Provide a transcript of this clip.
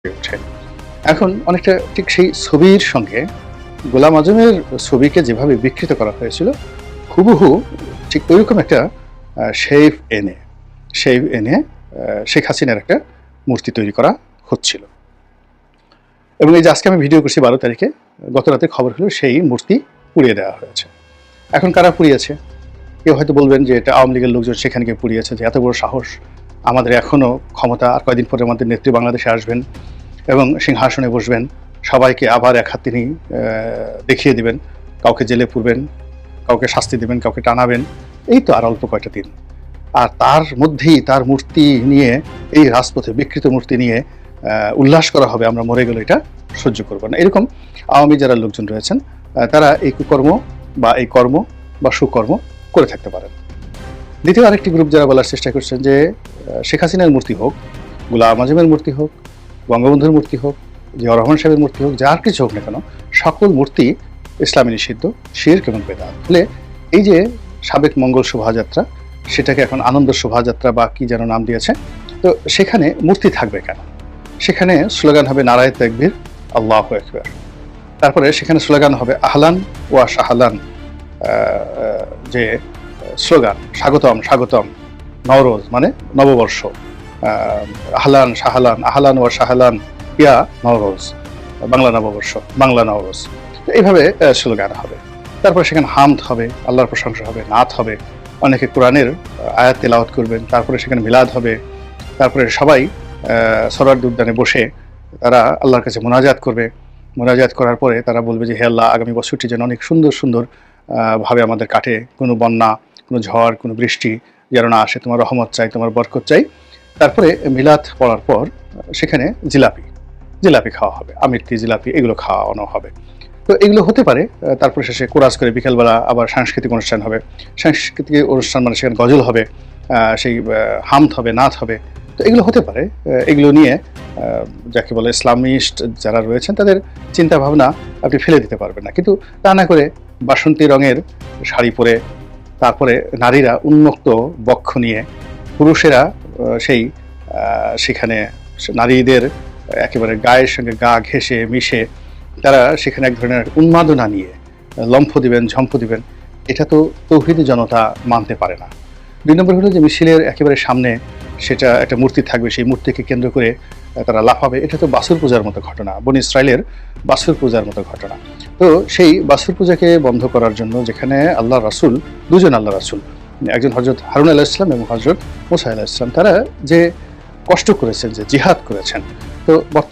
ওঠে। এখন অনেকটা ঠিক সেই ছবির সঙ্গে গোলাম আজমের ছবিকে যেভাবে বিকৃত করা হয়েছিল, হুবহু ঠিক ওইরকম একটা শেপ এনে শেখ হাসিনার একটা মূর্তি তৈরি করা হচ্ছিল। এবং এই যে আজকে আমি ভিডিও করছি 12 তারিখে, গত রাতে খবর হলো সেই মূর্তি পুড়িয়ে দেওয়া হয়েছে। এখন কারা পুড়িয়েছে? কেউ হয়তো বলবেন যে এটা আওয়ামী লীগের লোকজন সেখানে গিয়ে পুড়িয়েছে, যে এত বড় সাহস, আমাদের এখনও ক্ষমতা, আর কয়দিন পরে আমাদের নেত্রী বাংলাদেশে আসবেন এবং সিংহাসনে বসবেন, সবাইকে আবার এক হাত তিনি দেখিয়ে দিবেন, কাউকে জেলে পুরবেন, কাউকে শাস্তি দেবেন, কাউকে টানাবেন। এই তো আর অল্প কয়টা দিন, আর তার মধ্যেই তার মূর্তি নিয়ে, এই রাজপথে বিকৃত মূর্তি নিয়ে উল্লাস করা হবে, আমরা মরে গেলে এটা সহ্য করব না। এরকম আওয়ামী যারা লোকজন রয়েছেন, তারা এই কুকর্ম বা এই কর্ম বা সুকর্ম করে থাকতে পারেন। দ্বিতীয় আরেকটি গ্রুপ যারা বলার চেষ্টা করছেন যে শেখ হাসিনার মূর্তি হোক, গোলাম আজমের মূর্তি হোক, বঙ্গবন্ধুর মূর্তি হোক, জিয়াউর রহমান সাহেবের মূর্তি হোক, যার কিছু হোক না কেন, সকল মূর্তি ইসলামী নিষিদ্ধ, শিরক এবং বেদাত। ফলে এই যে সাবেক মঙ্গল শোভাযাত্রা, সেটাকে এখন আনন্দ শোভাযাত্রা বা কি যেন নাম দিয়েছে, তো সেখানে মূর্তি থাকবে কেন? সেখানে স্লোগান হবে নারায়ে তাকবীর, আল্লাহু আকবার। তারপরে সেখানে স্লোগান হবে আহলান ওয়া শাহলান, যে স্লোগান স্বাগতম স্বাগতম, নওরোজ মানে নববর্ষ, আহলান শাহলান, আহলান ওয়া শাহলান ইয়া নওরোজ, বাংলা নববর্ষ, বাংলা নওরোজ। এইভাবে স্লোগান হবে। তারপরে সেখানে হামদ হবে, আল্লাহর প্রশংসা হবে, নাত হবে, অনেকে কোরআনের আয়াত তেলাওয়াত করবেন। তারপরে সেখানে মিলাদ হবে। তারপরে সবাই সরারদি উদ্যানে বসে তারা আল্লাহর কাছে মোনাজাত করবে। মোনাজাত করার পরে তারা বলবে যে হে আল্লাহ, আগামী বছরটি যেন অনেক সুন্দর সুন্দর ভাবে আমাদের কাটে, কোনো বন্যা, কোনো ঝড়, কোনো বৃষ্টি যেন না আসে, তোমার রহমত চাই, তোমার বরকত চাই। তারপরে মিলাদ পড়ার পর সেখানে জিলাপি খাওয়া হবে, আমিরটি জিলাপি এগুলো খাওয়ানো হবে। তো এগুলো হতে পারে। তারপরে শেষে কোরাস করে বিকেলবেলা আবার সাংস্কৃতিক অনুষ্ঠান হবে। সাংস্কৃতিক অনুষ্ঠান মানে সেখানে গজল হবে, সেই হামদ হবে, নাত হবে। তো এগুলো হতে পারে। এগুলো নিয়ে যাকে বলে ইসলামিস্ট যারা রয়েছেন, তাদের চিন্তা ভাবনা আপনি ফেলে দিতে পারবেন না। কিন্তু তা না করে বাসন্তী রঙের শাড়ি পরে, তারপরে নারীরা উন্মুক্ত বক্ষ নিয়ে, পুরুষেরা সেই সেখানে নারীদের একেবারে গায়ের সঙ্গে গা ঘেঁষে মিশে তারা সেখানে এক ধরনের উন্মাদনা নিয়ে লম্ফ দিবেন, ঝম্প দিবেন, এটা তো তৌহিদি জনতা মানতে পারে না। 2 নম্বর হলো যে মিছিলের একেবারে সামনে সেটা একটা মূর্তি থাকবে, সেই মূর্তিকে কেন্দ্র করে তারা লাফাবে। এটা তো বাছুর পূজার মতো ঘটনা, বনি ইসরায়েলের বাছুর পূজার মতো ঘটনা। তো সেই বাছুর পূজাকে বন্ধ করার জন্য, যেখানে আল্লাহ রাসূল, দুজন আল্লাহ রাসূল, একজন হযরত হারুন আলাইহিস সালাম এবং হযরত মূসা আলাইহিস সালাম, তারা যে কষ্ট করেছেন, যে জিহাদ করেছেন, তো বর্তমানে